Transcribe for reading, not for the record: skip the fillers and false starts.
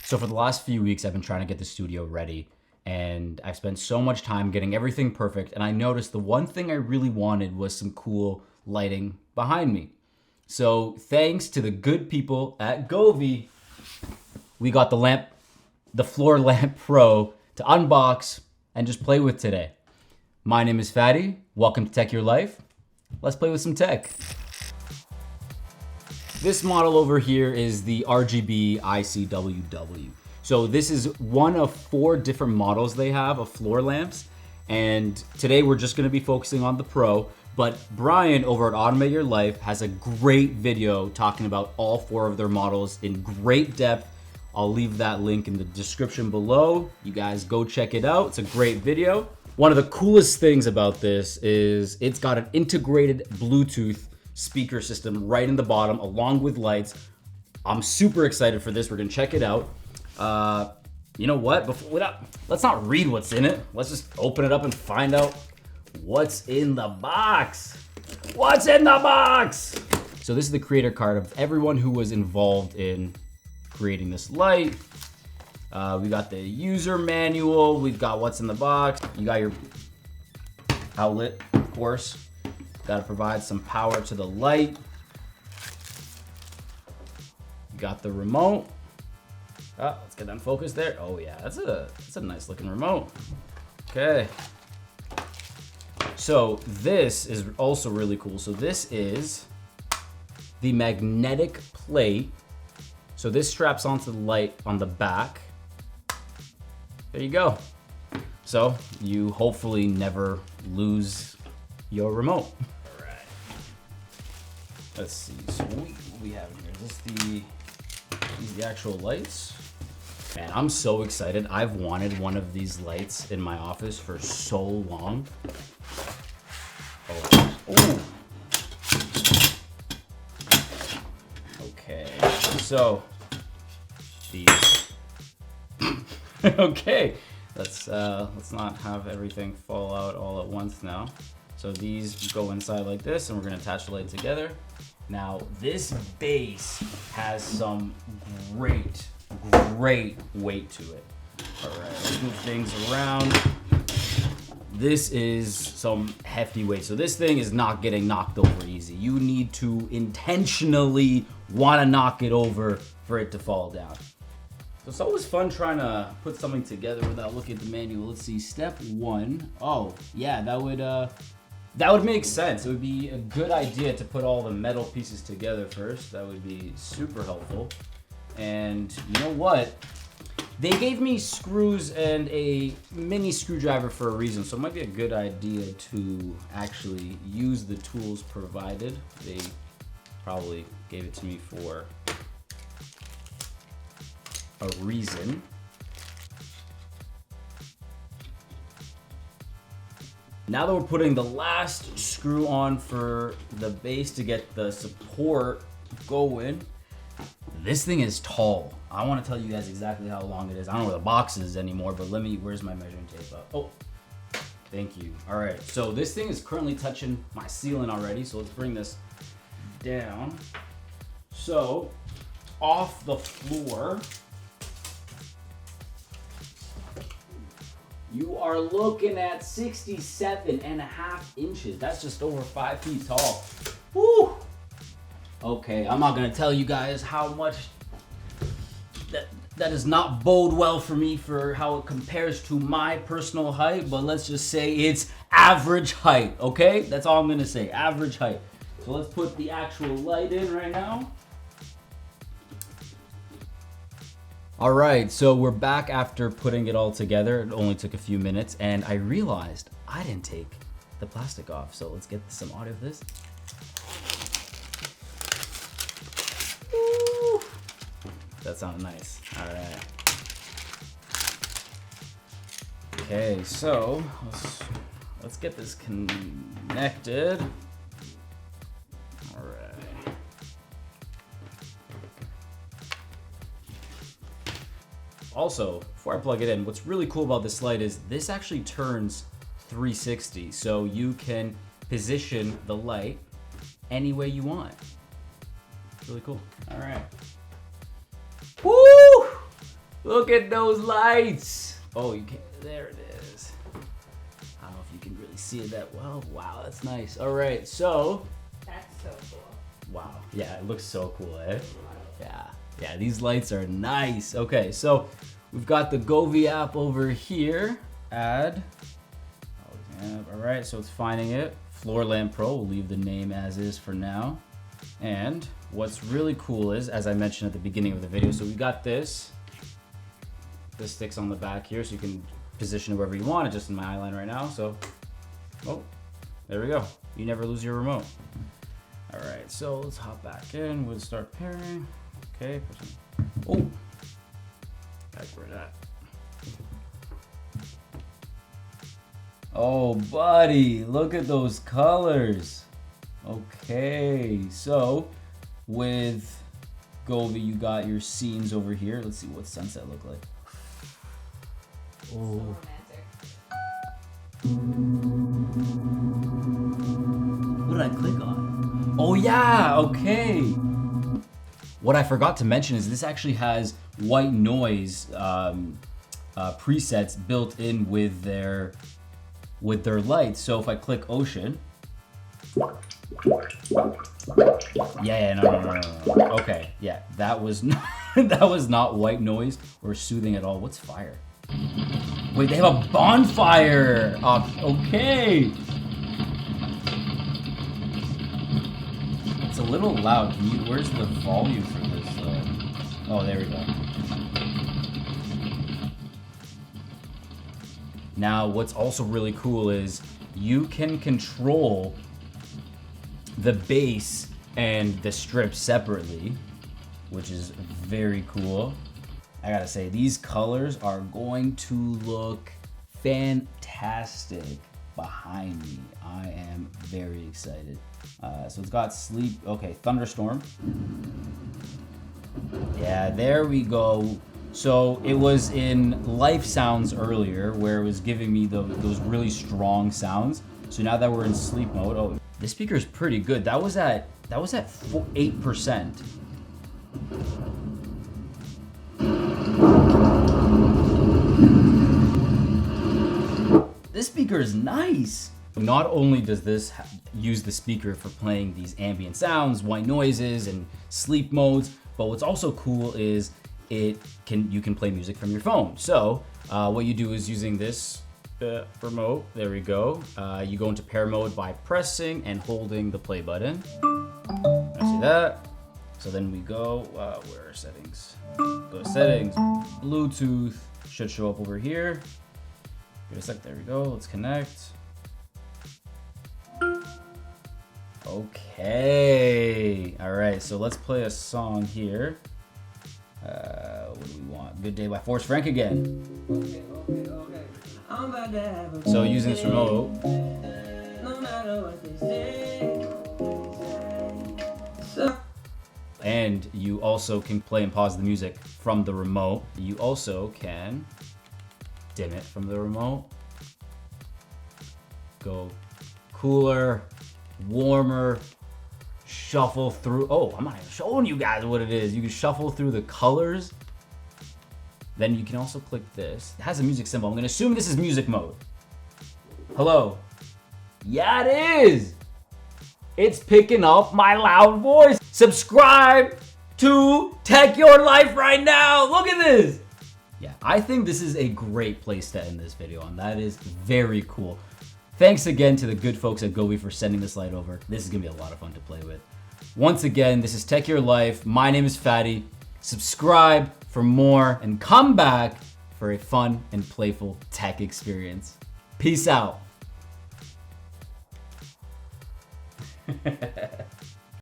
So for the last few weeks, I've been trying to get the studio ready, and I've spent so much time getting everything perfect, and I noticed the one thing I really wanted was some cool lighting behind me. So thanks to the good people at Govee, we got the Floor Lamp Pro to unbox and just play with today. My name is Fady. Welcome to Tech Your Life. Let's play with some tech. This model over here is the RGB ICWW. So this is one of 4 different models they have of floor lamps. And today we're just gonna be focusing on the Pro, but Brian over at Automate Your Life has a great video talking about all 4 of their models in great depth. I'll leave that link in the description below. You guys go check it out. It's a great video. One of the coolest things about this is it's got an integrated Bluetooth speaker system right in the bottom along with lights. I'm super excited for this. We're gonna check it out. You know what? Let's not read what's in it. Let's just open it up and find out what's in the box. What's in the box? So this is the creator card of everyone who was involved in creating this light. We got the user manual. We've got what's in the box. You got your outlet, of course. Got to provide some power to the light. You got the remote. Oh, let's get that focused there. Oh yeah, that's a nice looking remote. Okay. So this is also really cool. So this is the magnetic plate. So this straps onto the light on the back. There you go. So you hopefully never lose your remote. All right. Let's see. So what we have here. Is this the actual lights? Man, I'm so excited. I've wanted one of these lights in my office for so long. Oh. Ooh. Okay. So these. Okay. Let's not have everything fall out all at once now. So these go inside like this, and we're gonna attach the light together. Now this base has some great weight to it. All right, let's move things around. This is some hefty weight. So this thing is not getting knocked over easy. You need to intentionally want to knock it over for it to fall down. So it's always fun trying to put something together without looking at the manual. Let's see, step 1. Oh, yeah, that would make sense. It would be a good idea to put all the metal pieces together first. That would be super helpful. And you know what? They gave me screws and a mini screwdriver for a reason, so it might be a good idea to actually use the tools provided. They probably gave it to me for a reason. Now that we're putting the last screw on for the base to get the support going, this thing is tall. I want to tell you guys exactly how long it is. I don't know where the box is anymore, but where's my measuring tape? Oh, thank you. All right, so this thing is currently touching my ceiling already, so let's bring this down. So, off the floor, you are looking at 67.5 inches. That's just over 5 feet tall. Woo! Okay, I'm not gonna tell you guys how much that does not bode well for me for how it compares to my personal height, but let's just say it's average height, okay? That's all I'm gonna say, average height. So let's put the actual light in right now. All right, so we're back after putting it all together. It only took a few minutes, and I realized I didn't take the plastic off. So let's get some audio of this. Woo! That sounded nice. All right. Okay, so let's get this connected. All right. Also, before I plug it in, what's really cool about this light is this actually turns 360, so you can position the light any way you want. It's really cool. All right. Woo! Look at those lights. Oh, you can't. There it is. I don't know if you can really see it that well. Wow, that's nice. All right, so. That's so cool. Wow. Yeah, it looks so cool, eh? Yeah. Yeah, these lights are nice. Okay, so we've got the Govee app over here. Add. All right, so it's finding it. Floor Lamp Pro, we'll leave the name as is for now. And what's really cool is, as I mentioned at the beginning of the video, so we got this. This sticks on the back here, so you can position it wherever you want. It's just in my eyeline right now, so, oh, there we go. You never lose your remote. All right, so let's hop back in. We'll start pairing. Okay, oh, that's where that. Oh, buddy, look at those colors. Okay, so with Govee, you got your scenes over here. Let's see what sunset look like. Oh. So What did I click on? Oh yeah, okay. What I forgot to mention is this actually has white noise presets built in with their lights. So if I click ocean, yeah, no. Okay, yeah, that was not, that was not white noise or soothing at all. What's fire? Wait, they have a bonfire. Okay. It's a little loud. Where's the volume for this? Oh, there we go. Now, what's also really cool is you can control the bass and the strip separately, which is very cool. I gotta say, these colors are going to look fantastic behind me. I am very excited. So it's got sleep, okay, thunderstorm. Yeah, there we go. So it was in life sounds earlier where it was giving me those really strong sounds. So now that we're in sleep mode, oh, this speaker is pretty good. That was at 8%. This speaker is nice. Not only does this use the speaker for playing these ambient sounds, white noises, and sleep modes, but what's also cool is you can play music from your phone. So what you do is using this remote, there we go. You go into pair mode by pressing and holding the play button. I see that. So then we go, where are settings? Go to settings, Bluetooth, should show up over here. Give it a sec, there we go, let's connect. Okay, all right, so let's play a song here. What do we want? Good Day by Forrest Frank again. Okay. I'm about to have a So using this remote. No matter what they say. And you also can play and pause the music from the remote. You also can dim it from the remote. Go cooler, warmer, shuffle through. Oh, I'm not even showing you guys what it is. You can shuffle through the colors. Then you can also click this. It has a music symbol. I'm gonna assume this is music mode. Hello. Yeah, it is. It's picking up my loud voice. Subscribe to Tech Your Life right now. Look at this. Yeah, I think this is a great place to end this video on. That is very cool. Thanks again to the good folks at Govee for sending this light over. This is gonna be a lot of fun to play with. Once again, this is Tech Your Life. My name is Fady. Subscribe for more and come back for a fun and playful tech experience. Peace out.